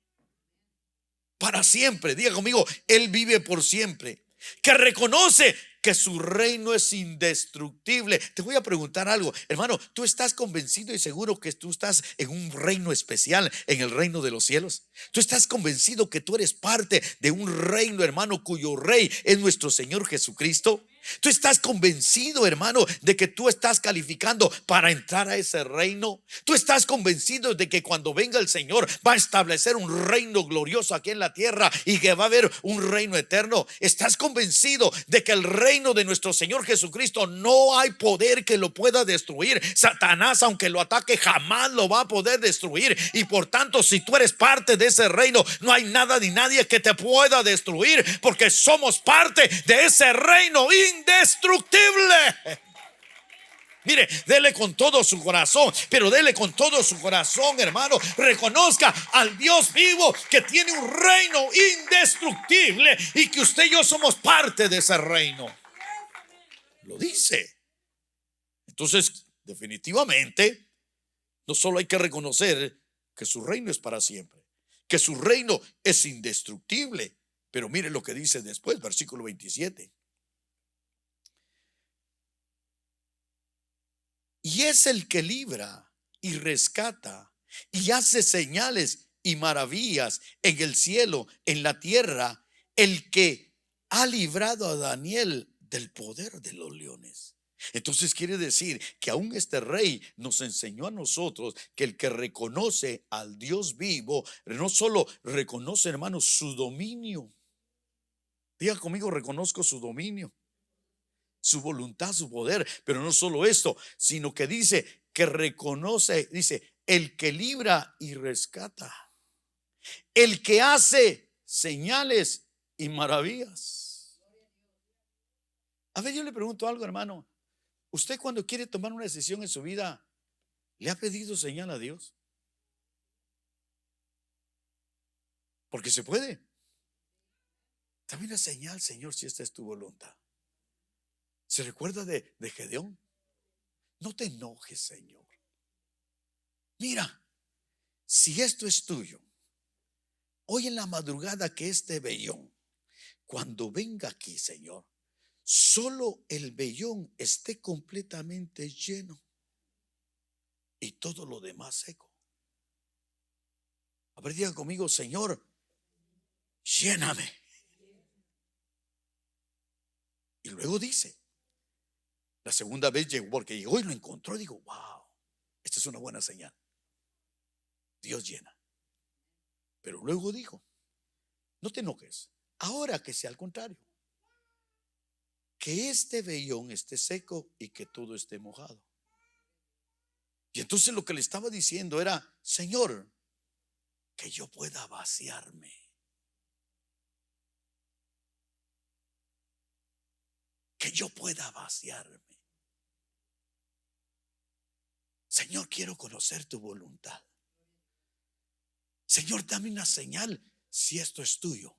para siempre. Diga conmigo, Él vive por siempre. Que reconoce que su reino es indestructible. Te voy a preguntar algo, hermano. ¿Tú estás convencido y seguro que tú estás en un reino especial, en el reino de los cielos? ¿Tú estás convencido que tú eres parte de un reino, hermano, cuyo rey es nuestro Señor Jesucristo? ¿Tú estás convencido, hermano, de que tú estás calificando para entrar a ese reino? ¿Tú estás convencido de que cuando venga el Señor va a establecer un reino glorioso aquí en la tierra y que va a haber un reino eterno? ¿Estás convencido de que el reino de nuestro Señor Jesucristo no hay poder que lo pueda destruir? Satanás, aunque lo ataque, jamás lo va a poder destruir. Y por tanto, si tú eres parte de ese reino, no hay nada ni nadie que te pueda destruir, porque somos parte de ese reino indestructible. Mire, dele con todo su corazón, pero dele con todo su corazón, hermano. Reconozca al Dios vivo que tiene un reino indestructible y que usted y yo somos parte de ese reino. Lo dice. Entonces, definitivamente, no solo hay que reconocer que su reino es para siempre, que su reino es indestructible, pero mire lo que dice después, versículo 27. Y es el que libra y rescata y hace señales y maravillas en el cielo, en la tierra, el que ha librado a Daniel del poder de los leones. Entonces quiere decir que aún este rey nos enseñó a nosotros que el que reconoce al Dios vivo no solo reconoce, hermanos, su dominio. Diga conmigo, reconozco su dominio, su voluntad, su poder. Pero no solo esto, sino que dice que reconoce, dice, el que libra y rescata, el que hace señales y maravillas. A ver, yo le pregunto algo, hermano. ¿Usted cuando quiere tomar una decisión en su vida, le ha pedido señal a Dios? Porque se puede. Dame una señal, Señor, si esta es tu voluntad. ¿Se recuerda de Gedeón? No te enojes, Señor. Mira, si esto es tuyo, hoy en la madrugada que este vellón, cuando venga aquí, Señor, solo el vellón esté completamente lleno y todo lo demás seco. A ver, diga conmigo, Señor, lléname. Y luego dice, la segunda vez llegó, porque llegó y lo encontró. Digo, wow, esta es una buena señal. Dios llena. Pero luego dijo, no te enojes, ahora que sea al contrario, que este vellón esté seco y que todo esté mojado. Y entonces lo que le estaba diciendo era, Señor, que yo pueda vaciarme. Que yo pueda vaciarme. Señor, quiero conocer tu voluntad. Señor, dame una señal si esto es tuyo,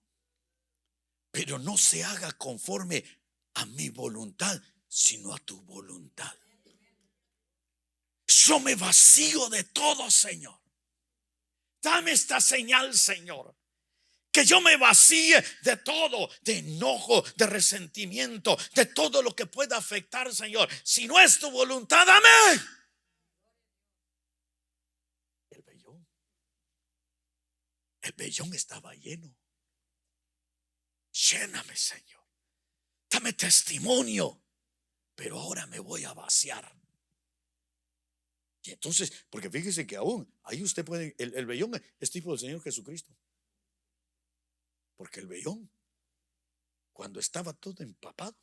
pero no se haga conforme a mi voluntad, sino a tu voluntad. Yo me vacío de todo, Señor. Dame esta señal, Señor, que yo me vacíe de todo, de enojo, de resentimiento, de todo lo que pueda afectar, Señor. Si no es tu voluntad, dame. El vellón estaba lleno. Lléname, Señor. Dame testimonio. Pero ahora me voy a vaciar. Y entonces, porque fíjese que aún ahí usted puede, el vellón es tipo del Señor Jesucristo. Porque el vellón, cuando estaba todo empapado,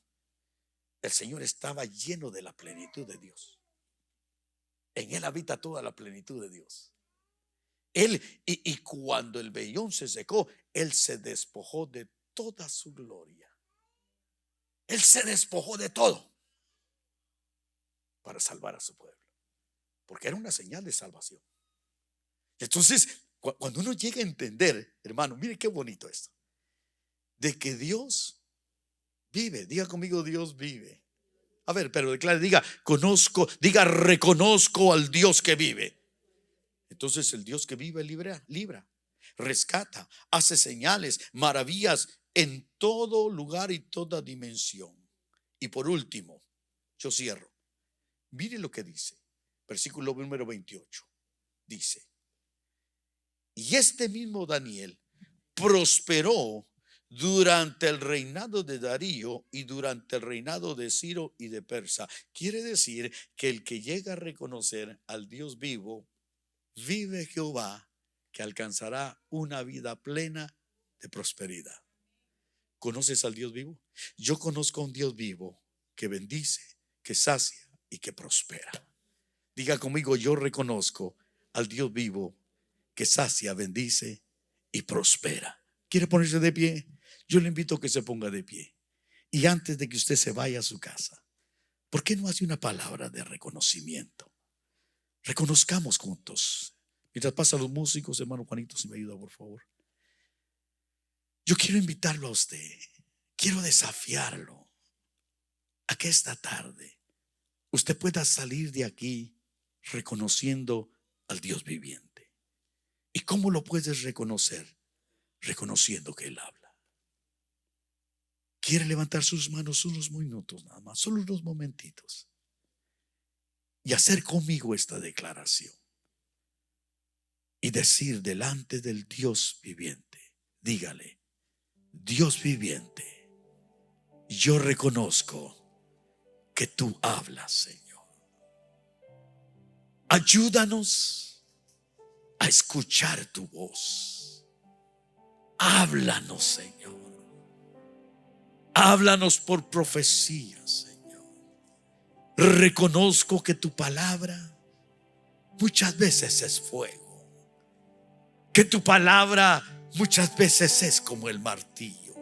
el Señor estaba lleno de la plenitud de Dios. En Él habita toda la plenitud de Dios. Y cuando el vellón se secó, Él se despojó de toda su gloria. Él se despojó de todo para salvar a su pueblo, porque era una señal de salvación. Entonces, cuando uno llega a entender, hermano, mire qué bonito esto, de que Dios vive. Diga conmigo, Dios vive. A ver, pero declare, diga, conozco, diga, reconozco al Dios que vive. Entonces el Dios que vive libra, rescata, hace señales, maravillas en todo lugar y toda dimensión. Y por último, yo cierro. Mire lo que dice, versículo número 28. Dice: y este mismo Daniel prosperó durante el reinado de Darío y durante el reinado de Ciro y de Persa. Quiere decir que el que llega a reconocer al Dios vivo, vive Jehová, que alcanzará una vida plena de prosperidad. ¿Conoces al Dios vivo? Yo conozco a un Dios vivo que bendice, que sacia y que prospera. Diga conmigo, yo reconozco al Dios vivo que sacia, bendice y prospera. ¿Quiere ponerse de pie? Yo le invito a que se ponga de pie. Y antes de que usted se vaya a su casa, ¿por qué no hace una palabra de reconocimiento? Reconozcamos juntos. Mientras pasan los músicos, hermano Juanito, si me ayuda, por favor. Yo quiero invitarlo a usted. Quiero desafiarlo a que esta tarde usted pueda salir de aquí reconociendo al Dios viviente. ¿Y cómo lo puedes reconocer? Reconociendo que Él habla. ¿Quiere levantar sus manos unos minutos nada más? Solo unos momentitos. Y hacer conmigo esta declaración. Y decir delante del Dios viviente, dígale: Dios viviente, yo reconozco que tú hablas, Señor. Ayúdanos a escuchar tu voz. Háblanos, Señor. Háblanos por profecía, Señor. Reconozco que tu palabra muchas veces es fuego, que tu palabra muchas veces es como el martillo,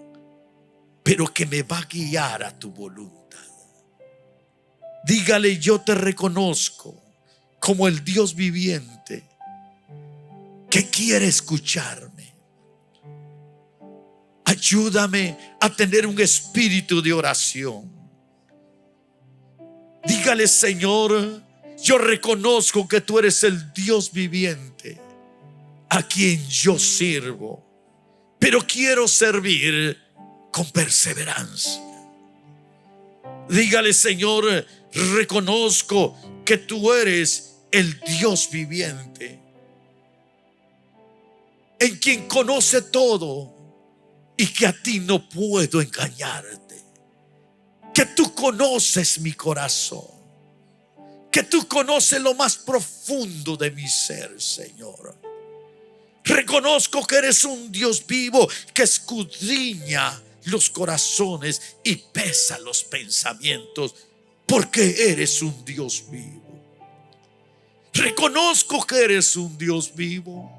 pero que me va a guiar a tu voluntad. Dígale: yo te reconozco como el Dios viviente que quiere escucharme. Ayúdame a tener un espíritu de oración. Dígale: Señor, yo reconozco que tú eres el Dios viviente a quien yo sirvo, pero quiero servir con perseverancia. Dígale: Señor, reconozco que tú eres el Dios viviente, en quien conoce todo y que a ti no puedo engañarte, que tú conoces mi corazón, que tú conoces lo más profundo de mi ser, Señor. Reconozco que eres un Dios vivo que escudriña los corazones y pesa los pensamientos, porque eres un Dios vivo. Reconozco que eres un Dios vivo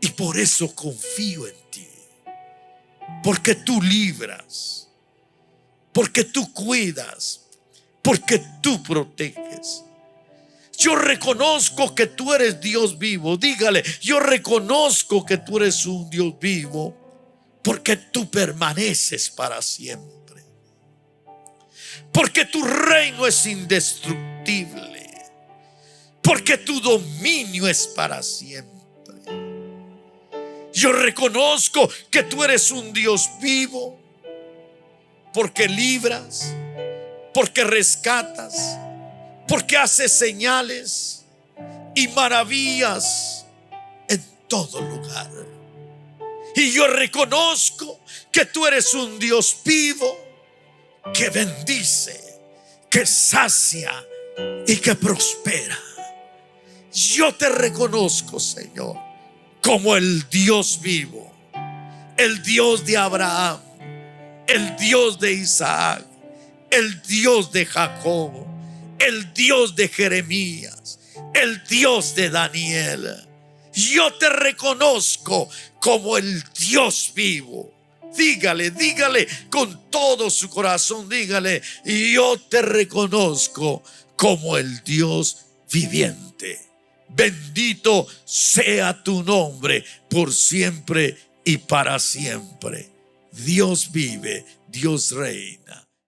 y por eso confío en ti, porque tú libras, porque tú cuidas, porque tú proteges. Yo reconozco que tú eres Dios vivo. Dígale, yo reconozco que tú eres un Dios vivo, porque tú permaneces para siempre. Porque tu reino es indestructible. Porque tu dominio es para siempre. Yo reconozco que tú eres un Dios vivo, porque libras, porque rescatas, porque haces señales y maravillas en todo lugar. Y yo reconozco que tú eres un Dios vivo, que bendice, que sacia y que prospera. Yo te reconozco, Señor, como el Dios vivo, el Dios de Abraham, el Dios de Isaac, el Dios de Jacob, el Dios de Jeremías, el Dios de Daniel. Yo te reconozco como el Dios vivo. Dígale, dígale con todo su corazón, dígale, yo te reconozco como el Dios viviente. Bendito sea tu nombre por siempre y para siempre. Dios vive, Dios reina.